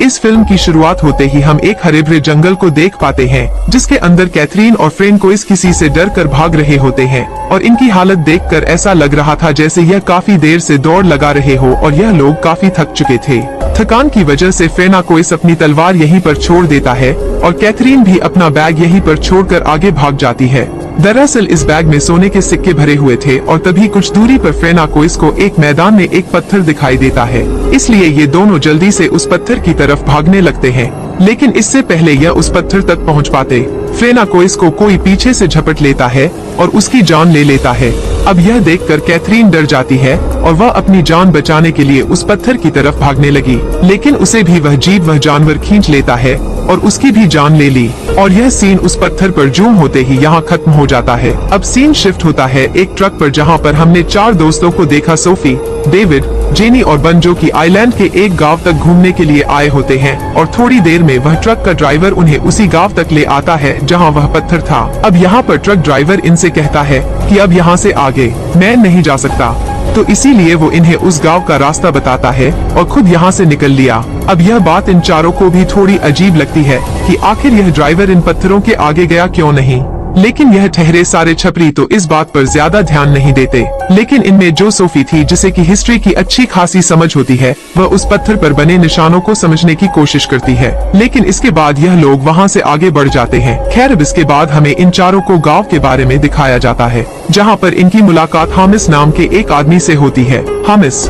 इस फिल्म की शुरुआत होते ही हम एक हरे भरे जंगल को देख पाते हैं, जिसके अंदर कैथरीन और फ्रेंकोइस किसी से डर कर भाग रहे होते हैं और इनकी हालत देखकर ऐसा लग रहा था जैसे यह काफी देर से दौड़ लगा रहे हो और यह लोग काफी थक चुके थे। थकान की वजह से फ्रेनाकोइस अपनी तलवार यहीं पर छोड़ देता है और कैथरीन भी अपना बैग यहीं पर छोड़कर आगे भाग जाती है। दरअसल इस बैग में सोने के सिक्के भरे हुए थे और तभी कुछ दूरी पर फ्रेनाकोइस को एक मैदान में एक पत्थर दिखाई देता है, इसलिए ये दोनों जल्दी से उस पत्थर की तरफ भागने लगते हैं। लेकिन इससे पहले यह उस पत्थर तक पहुंच पाते, फ्रेनाकोइस को कोई पीछे से झपट लेता है और उसकी जान ले लेता है। अब यह देखकर कैथरीन डर जाती है और वह अपनी जान बचाने के लिए उस पत्थर की तरफ भागने लगी, लेकिन उसे भी वह जानवर खींच लेता है और उसकी भी जान ले ली। और यह सीन उस पत्थर पर जूम होते ही यहाँ खत्म हो जाता है। अब सीन शिफ्ट होता है एक ट्रक पर, जहाँ पर हमने 4 दोस्तों को देखा, सोफी, डेविड, जेनी और बन, जो कि आइलैंड के एक गांव तक घूमने के लिए आए होते हैं। और थोड़ी देर में वह ट्रक का ड्राइवर उन्हें उसी गांव तक ले आता है जहां वह पत्थर था। अब यहाँ पर ट्रक ड्राइवर इनसे कहता है कि अब यहाँ से आगे मैं नहीं जा सकता, तो इसीलिए वो इन्हें उस गांव का रास्ता बताता है और खुद यहाँ से निकल लिया। अब यह बात इन चारों को भी थोड़ी अजीब लगती है कि आखिर यह ड्राइवर इन पत्थरों के आगे गया क्यों नहीं, लेकिन यह ठहरे सारे छपरी तो इस बात पर ज्यादा ध्यान नहीं देते। लेकिन इनमें जो सोफी थी, जिसे की हिस्ट्री की अच्छी खासी समझ होती है, वह उस पत्थर पर बने निशानों को समझने की कोशिश करती है। लेकिन इसके बाद यह लोग वहां से आगे बढ़ जाते हैं। खैर, अब इसके बाद हमें इन चारों को गांव के बारे में दिखाया जाता है, जहां पर इनकी मुलाकात हामिस नाम के एक आदमी से होती है। हामिस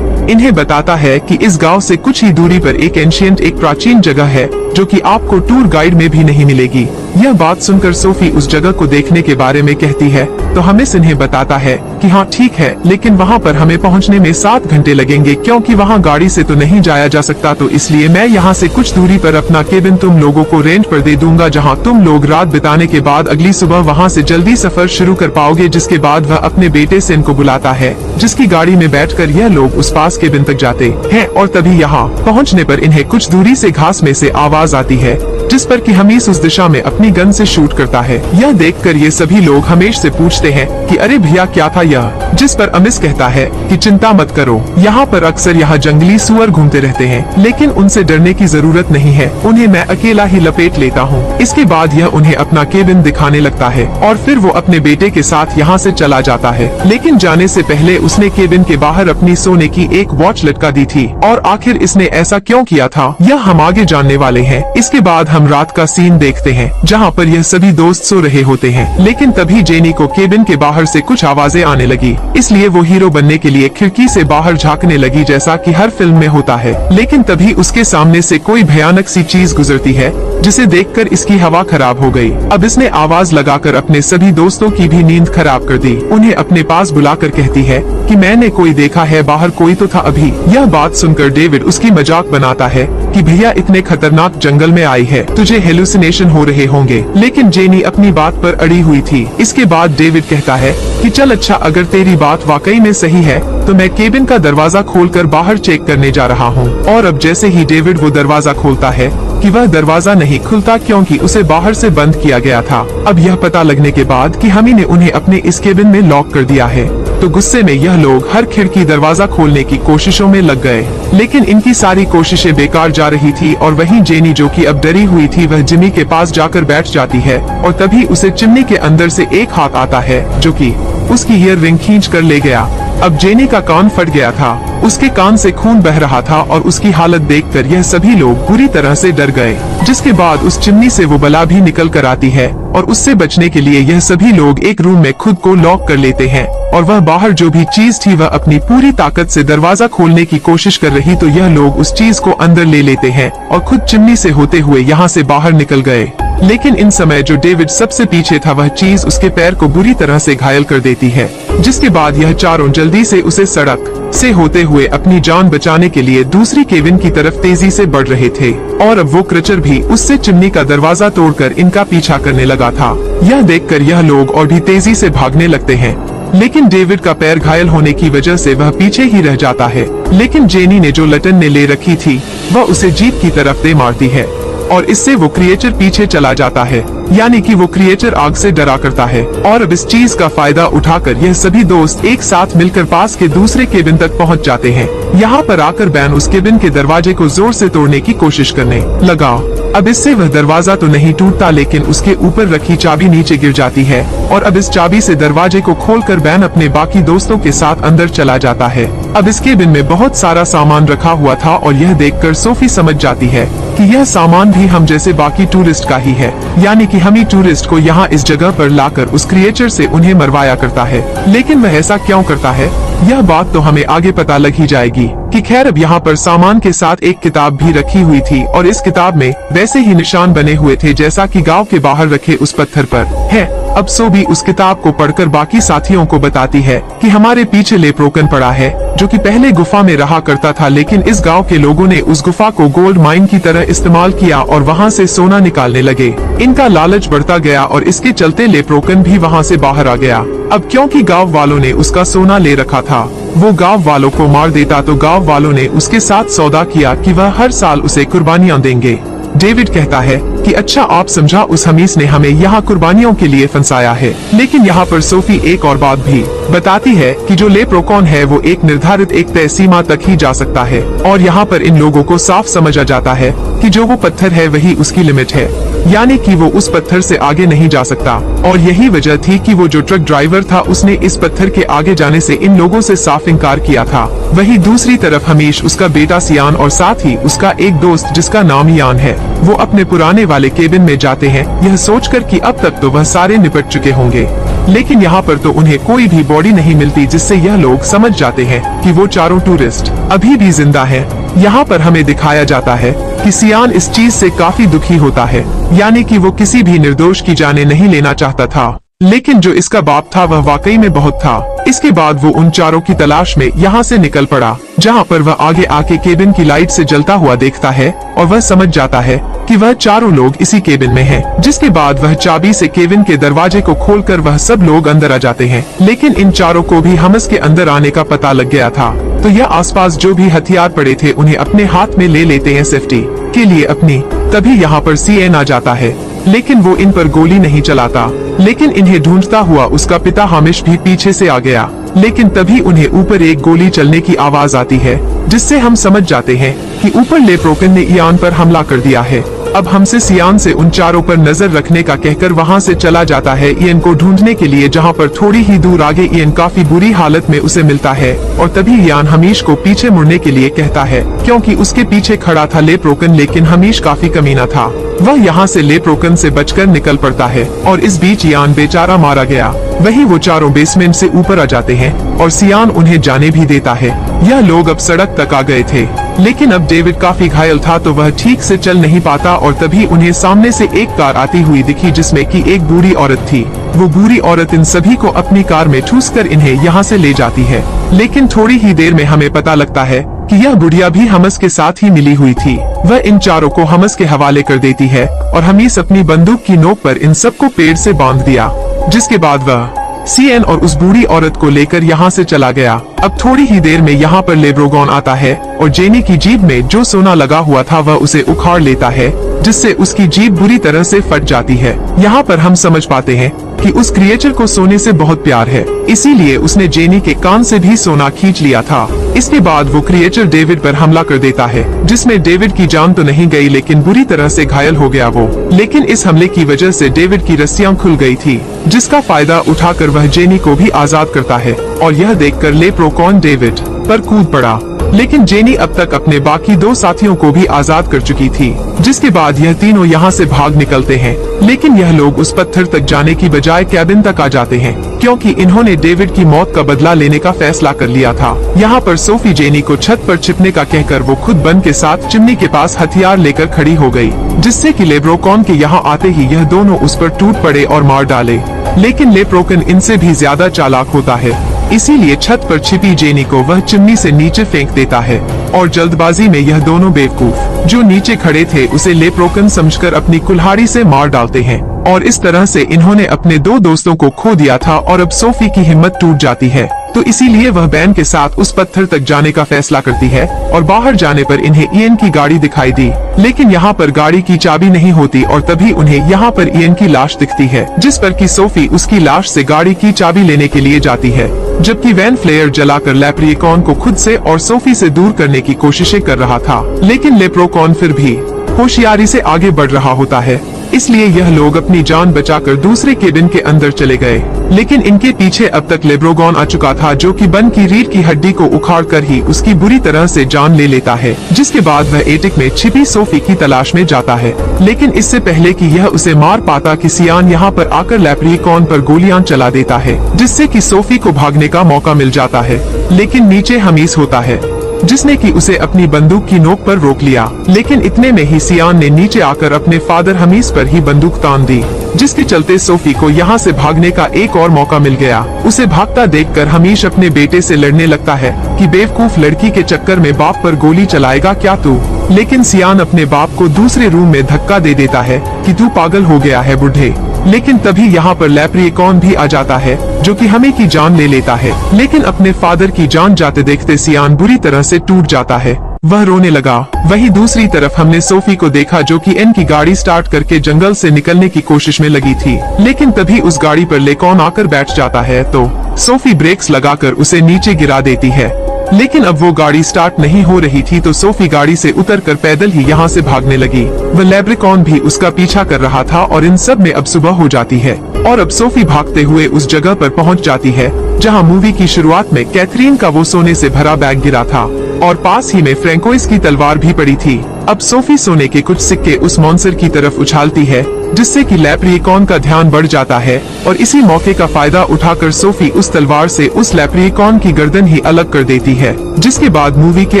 इन्हें बताता है कि इस गांव से कुछ ही दूरी पर एक प्राचीन जगह है जो कि आपको टूर गाइड में भी नहीं मिलेगी। यह बात सुनकर सोफी उस जगह को देखने के बारे में कहती है, तो हामिस इन्हें बताता है कि हाँ ठीक है, लेकिन वहाँ पर हमें पहुँचने में 7 घंटे लगेंगे, क्योंकि वहाँ गाड़ी से तो नहीं जाया जा सकता, तो इसलिए मैं यहाँ से कुछ दूरी पर अपना केबिन तुम लोगों को रेंट पर दे दूंगा, जहाँ तुम लोग रात बिताने के बाद अगली सुबह वहाँ से जल्दी सफर शुरू कर पाओगे। जिसके बाद वह अपने बेटे से इनको बुलाता है, जिसकी गाड़ी में बैठकर यह लोग उस पास केबिन तक जाते हैं। और तभी यहाँ पहुँचने पर इन्हें कुछ दूरी से घास में से आवाज आती है, जिस पर कि हमीस उस दिशा में अपनी गन से शूट करता है। यह देखकर ये सभी लोग हमेश से पूछते हैं कि अरे भैया क्या था यह, जिस पर अमिस कहता है कि चिंता मत करो, यहाँ पर अक्सर यहाँ जंगली सुअर घूमते रहते हैं, लेकिन उनसे डरने की जरूरत नहीं है, उन्हें मैं अकेला ही लपेट लेता हूँ। इसके बाद यह उन्हें अपना केबिन दिखाने लगता है और फिर वो अपने बेटे के साथ यहाँ से चला जाता है। लेकिन जाने से पहले उसने केबिन के बाहर अपनी सोने की एक वॉच लटका दी थी, और आखिर इसने ऐसा क्यों किया था यह हम आगे जानने वाले हैं। इसके बाद हम रात का सीन देखते हैं, जहाँ पर यह सभी दोस्त सो रहे होते हैं। लेकिन तभी जेनी को केबिन के बाहर से कुछ आवाजें आने लगी, इसलिए वो हीरो बनने के लिए खिड़की से बाहर झांकने लगी, जैसा कि हर फिल्म में होता है। लेकिन तभी उसके सामने से कोई भयानक सी चीज गुजरती है, जिसे देखकर इसकी हवा खराब हो गई। अब इसने आवाज लगाकर अपने सभी दोस्तों की भी नींद खराब कर दी। उन्हें अपने पास बुलाकर कहती है कि मैंने कोई देखा है, बाहर कोई तो था अभी। यह बात सुनकर डेविड उसकी मजाक बनाता है कि भैया इतने खतरनाक जंगल में आई है, तुझे हेलुसिनेशन हो रहे होंगे। लेकिन जेनी अपनी बात पर अड़ी हुई थी। इसके बाद डेविड कहता है कि चल अच्छा, अगर तेरी बात वाकई में सही है तो मैं केबिन का दरवाजा खोलकर बाहर चेक करने जा रहा हूँ। और अब जैसे ही डेविड वो दरवाजा खोलता है कि वह दरवाजा नहीं खुलता, क्योंकि उसे बाहर से बंद किया गया था। अब यह पता लगने के बाद कि हमी ने उन्हें अपने इस केबिन में लॉक कर दिया है, तो गुस्से में यह लोग हर खिड़की दरवाजा खोलने की कोशिशों में लग गए। लेकिन इनकी सारी कोशिशें बेकार जा रही थी और वहीं जेनी, जो कि अब डरी हुई थी, वह जिमी के पास जाकर बैठ जाती है और तभी उसे चिमनी के अंदर से एक हाथ आता है, जो कि उसकी ईयर रिंग खींच कर ले गया। अब जेनी का कान फट गया था, उसके कान से खून बह रहा था और उसकी हालत देखकर यह सभी लोग बुरी तरह से डर गए। जिसके बाद उस चिमनी से वो बला भी निकल कर आती है और उससे बचने के लिए यह सभी लोग एक रूम में खुद को लॉक कर लेते हैं और वह बाहर जो भी चीज थी वह अपनी पूरी ताकत से दरवाजा खोलने की कोशिश कर रही, तो यह लोग उस चीज को अंदर ले लेते हैं और खुद चिमनी से होते हुए यहाँ से बाहर निकल गए। लेकिन इन समय जो डेविड सबसे पीछे था, वह चीज उसके पैर को बुरी तरह से घायल कर देती है। जिसके बाद यह चारों जल्दी से उसे सड़क से होते हुए अपनी जान बचाने के लिए दूसरी केबिन की तरफ तेजी से बढ़ रहे थे। और अब वो क्रिएचर भी उससे चिमनी का दरवाजा तोड़कर इनका पीछा करने लगा था। यह देखकर यह लोग और भी तेजी से भागने लगते हैं, लेकिन डेविड का पैर घायल होने की वजह से वह पीछे ही रह जाता है। लेकिन जेनी ने जो लटन ने ले रखी थी वह उसे जीप की तरफ दे मारती है और इससे वो क्रिएचर पीछे चला जाता है। यानी कि वो क्रिएचर आग से डरा करता है। और अब इस चीज का फायदा उठाकर यह सभी दोस्त एक साथ मिलकर पास के दूसरे केबिन तक पहुंच जाते हैं। यहाँ पर आकर बैन उस केबिन के दरवाजे को जोर से तोड़ने की कोशिश करने लगा। अब इससे वह दरवाजा तो नहीं टूटता, लेकिन उसके ऊपर रखी चाबी नीचे गिर जाती है और अब इस चाबी से दरवाजे को खोलकर बैन अपने बाकी दोस्तों के साथ अंदर चला जाता है। अब इस केबिन में बहुत सारा सामान रखा हुआ था और यह देखकर सोफी समझ जाती है कि यह सामान भी हम जैसे बाकी टूरिस्ट का ही है, यानी कि हम ही टूरिस्ट को यहाँ इस जगह पर लाकर उस क्रिएचर से उन्हें मरवाया करता है। लेकिन वह ऐसा क्यों करता है, यह बात तो हमें आगे पता लग ही जाएगी। कि खैर अब यहाँ पर सामान के साथ एक किताब भी रखी हुई थी और इस किताब में वैसे ही निशान बने हुए थे जैसा कि गांव के बाहर रखे उस पत्थर पर है। अब सोबी उस किताब को पढ़कर बाकी साथियों को बताती है कि हमारे पीछे लेप्रोकन पड़ा है, जो कि पहले गुफा में रहा करता था, लेकिन इस गांव के लोगों ने उस गुफा को गोल्ड माइन की तरह इस्तेमाल किया और वहां से सोना निकालने लगे। इनका लालच बढ़ता गया और इसके चलते लेप्रोकन भी वहां से बाहर आ गया। अब क्योंकि गांव वालों ने उसका सोना ले रखा था, वो गांव वालों को मार देता, तो गांव वालों ने उसके साथ सौदा किया कि वह हर साल उसे कुर्बानियां देंगे। डेविड कहता है कि अच्छा आप समझा, उस हमीस ने हमें यहाँ कुर्बानियों के लिए फंसाया है। लेकिन यहाँ पर सोफी एक और बात भी बताती है कि जो लेप्रोकॉन है वो एक निर्धारित एक तय सीमा तक ही जा सकता है और यहाँ पर इन लोगों को साफ समझ आ जाता है कि जो वो पत्थर है वही उसकी लिमिट है, यानी कि वो उस पत्थर से आगे नहीं जा सकता। और यही वजह थी कि वो जो ट्रक ड्राइवर था उसने इस पत्थर के आगे जाने से इन लोगों से साफ इनकार किया था। वही दूसरी तरफ हमीश, उसका बेटा सियान और साथ ही उसका एक दोस्त जिसका नाम यान है, वो अपने पुराने वाले केबिन में जाते हैं, यह सोचकर कि अब तक तो वह सारे निपट चुके होंगे। लेकिन यहाँ पर तो उन्हें कोई भी बॉडी नहीं मिलती, जिससे यह लोग समझ जाते हैं कि वो चारों टूरिस्ट अभी भी जिंदा हैं। यहाँ पर हमें दिखाया जाता है कि सियान इस चीज से काफी दुखी होता है, यानी कि वो किसी भी निर्दोष की जाने नहीं लेना चाहता था, लेकिन जो इसका बाप था वह वाकई में बहुत था। इसके बाद वो उन चारों की तलाश में यहाँ से निकल पड़ा, जहाँ पर वह आगे आके केबिन की लाइट से जलता हुआ देखता है और वह समझ जाता है कि वह चारों लोग इसी केबिन में हैं। जिसके बाद वह चाबी से केबिन के दरवाजे को खोलकर वह सब लोग अंदर आ जाते हैं। लेकिन इन चारों को भी हमस के अंदर आने का पता लग गया था, तो यह आसपास जो भी हथियार पड़े थे उन्हें अपने हाथ में ले लेते हैं सेफ्टी के लिए अपनी। तभी यहाँ पर सीएन आ जाता है, लेकिन वो इन पर गोली नहीं चलाता, लेकिन इन्हें ढूंढता हुआ उसका पिता हामिश भी पीछे से आ गया। लेकिन तभी उन्हें ऊपर एक गोली चलने की आवाज आती है, जिससे हम समझ जाते हैं कि ऊपर लेप्रोकन ने इयान पर हमला कर दिया है। अब हमसे सियान से उन चारों पर नजर रखने का कहकर वहां से चला जाता है इयन को ढूंढने के लिए, जहां पर थोड़ी ही दूर आगे इयन काफी बुरी हालत में उसे मिलता है और तभी इयान हमीश को पीछे मुड़ने के लिए कहता है, क्योंकि उसके पीछे खड़ा था लेप्रोकन। लेकिन हमीश काफी कमीना था, वह यहाँ से लेप्रोकन से बचकर निकल पड़ता है और इस बीच इयान बेचारा मारा गया। वही वो चारों बेसमेंट से ऊपर आ जाते हैं और सियान उन्हें जाने भी देता है। यह लोग अब सड़क तक आ गए थे, लेकिन अब डेविड काफी घायल था, तो वह ठीक से चल नहीं पाता और तभी उन्हें सामने से एक कार आती हुई दिखी, जिसमें कि एक बूढ़ी औरत थी। वो बूढ़ी औरत इन सभी को अपनी कार में ठूसकर इन्हें यहाँ से ले जाती है। लेकिन थोड़ी ही देर में हमें पता लगता है कि यह बुढ़िया भी हमस के साथ ही मिली हुई थी। वह इन चारों को हमस के हवाले कर देती है और हमीस अपनी बंदूक की नोक पर इन सबको पेड़ से बांध दिया, जिसके बाद वह सीएन और उस बूढ़ी औरत को लेकर यहाँ से चला गया। अब थोड़ी ही देर में यहाँ पर लेब्रोगॉन आता है और जेनी की जीभ में जो सोना लगा हुआ था वह उसे उखाड़ लेता है, जिससे उसकी जीभ बुरी तरह से फट जाती है। यहाँ पर हम समझ पाते हैं कि उस क्रिएचर को सोने से बहुत प्यार है, इसीलिए उसने जेनी के कान से भी सोना खींच लिया था। इसके बाद वो क्रिएचर डेविड पर हमला कर देता है, जिसमें डेविड की जान तो नहीं गई, लेकिन बुरी तरह से घायल हो गया वो। लेकिन इस हमले की वजह से डेविड की रस्सियां खुल गई थी, जिसका फायदा उठाकर वह जेनी को भी आजाद करता है और यह देखकर लेप्रोकॉन डेविड पर कूद पड़ा। लेकिन जेनी अब तक अपने बाकी दो साथियों को भी आजाद कर चुकी थी, जिसके बाद यह तीनों यहाँ से भाग निकलते हैं। लेकिन यह लोग उस पत्थर तक जाने की बजाय कैबिन तक आ जाते हैं, क्योंकि इन्होंने डेविड की मौत का बदला लेने का फैसला कर लिया था। यहाँ पर सोफी जेनी को छत पर छिपने का कहकर वो खुद बन के साथ चिमनी के पास हथियार लेकर खड़ी हो गई, जिससे कि लेब्रोकॉन के यहाँ आते ही यह दोनों उस पर टूट पड़े और मार डाले। लेकिन लेप्रोकन इनसे भी ज्यादा चालाक होता है, इसीलिए छत पर छिपी जेनी को वह चिमनी से नीचे फेंक देता है और जल्दबाजी में यह दोनों बेवकूफ जो नीचे खड़े थे उसे लेप्रोकन समझकर अपनी कुल्हाड़ी से मार डालते हैं। और इस तरह से इन्होंने अपने दो दोस्तों को खो दिया था और अब सोफी की हिम्मत टूट जाती है। तो इसीलिए वह बैन के साथ उस पत्थर तक जाने का फैसला करती है और बाहर जाने पर इन्हें इयन की गाड़ी दिखाई दी। लेकिन यहाँ पर गाड़ी की चाबी नहीं होती और तभी उन्हें यहाँ पर इयन की लाश दिखती है, जिस पर कि सोफी उसकी लाश से गाड़ी की चाबी लेने के लिए जाती है, जबकि वैन फ्लेयर जलाकर लेप्रिकॉन को खुद से और सोफी से दूर करने की कोशिशें कर रहा था। लेकिन लेप्रोकॉन फिर भी होशियारी से आगे बढ़ रहा होता है, इसलिए यह लोग अपनी जान बचाकर दूसरे केबिन के अंदर चले गए। लेकिन इनके पीछे अब तक लेब्रोगॉन आ चुका था, जो कि बन की रीढ़ की हड्डी को उखाड़ कर ही उसकी बुरी तरह से जान ले लेता है, जिसके बाद वह एटिक में छिपी सोफी की तलाश में जाता है। लेकिन इससे पहले कि यह उसे मार पाता कि सियान यहाँ पर आकर लेप्रिकॉन पर गोलियां चला देता है, जिससे कि सोफी को भागने का मौका मिल जाता है। लेकिन नीचे हमीस होता है, जिसने कि उसे अपनी बंदूक की नोक पर रोक लिया। लेकिन इतने में ही सियान ने नीचे आकर अपने फादर हमीस पर ही बंदूक तान दी, जिसके चलते सोफी को यहाँ से भागने का एक और मौका मिल गया। उसे भागता देखकर हमीश अपने बेटे से लड़ने लगता है कि बेवकूफ लड़की के चक्कर में बाप पर गोली चलाएगा क्या तू। लेकिन सियान अपने बाप को दूसरे रूम में धक्का दे देता है कि तू पागल हो गया है बुढ़े। लेकिन तभी यहाँ पर लेप्रिकॉन भी आ जाता है, जो कि हमें की जान ले लेता है। लेकिन अपने फादर की जान जाते देखते सियान बुरी तरह से टूट जाता है, वह रोने लगा। वहीं दूसरी तरफ हमने सोफी को देखा, जो कि एन की गाड़ी स्टार्ट करके जंगल से निकलने की कोशिश में लगी थी। लेकिन तभी उस गाड़ी पर लेकॉन आकर बैठ जाता है, तो सोफी ब्रेक्स लगाकर उसे नीचे गिरा देती है। लेकिन अब वो गाड़ी स्टार्ट नहीं हो रही थी, तो सोफी गाड़ी से उतरकर पैदल ही यहाँ से भागने लगी। वह लेप्रिकॉन भी उसका पीछा कर रहा था और इन सब में अब सुबह हो जाती है और अब सोफी भागते हुए उस जगह पर पहुँच जाती है जहाँ मूवी की शुरुआत में कैथरीन का वो सोने से भरा बैग गिरा था और पास ही में फ्रैंकोइस की तलवार भी पड़ी थी। अब सोफी सोने के कुछ सिक्के उस मॉन्स्टर की तरफ उछालती है, जिससे कि लेप्रिकॉन का ध्यान बढ़ जाता है और इसी मौके का फायदा उठाकर सोफी उस तलवार से उस लेप्रिकॉन की गर्दन ही अलग कर देती है। जिसके बाद मूवी के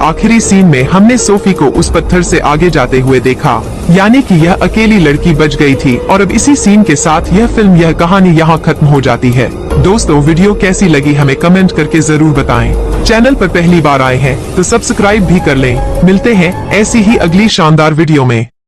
आखिरी सीन में हमने सोफी को उस पत्थर से आगे जाते हुए देखा, यानी कि यह अकेली लड़की बच गई थी। और अब इसी सीन के साथ यह फिल्म, यह कहानी यहाँ खत्म हो जाती है। दोस्तों, वीडियो कैसी लगी हमें कमेंट करके जरूर बताएं। चैनल पर पहली बार आए हैं तो सब्सक्राइब भी कर लें। मिलते हैं ऐसी ही अगली शानदार वीडियो में।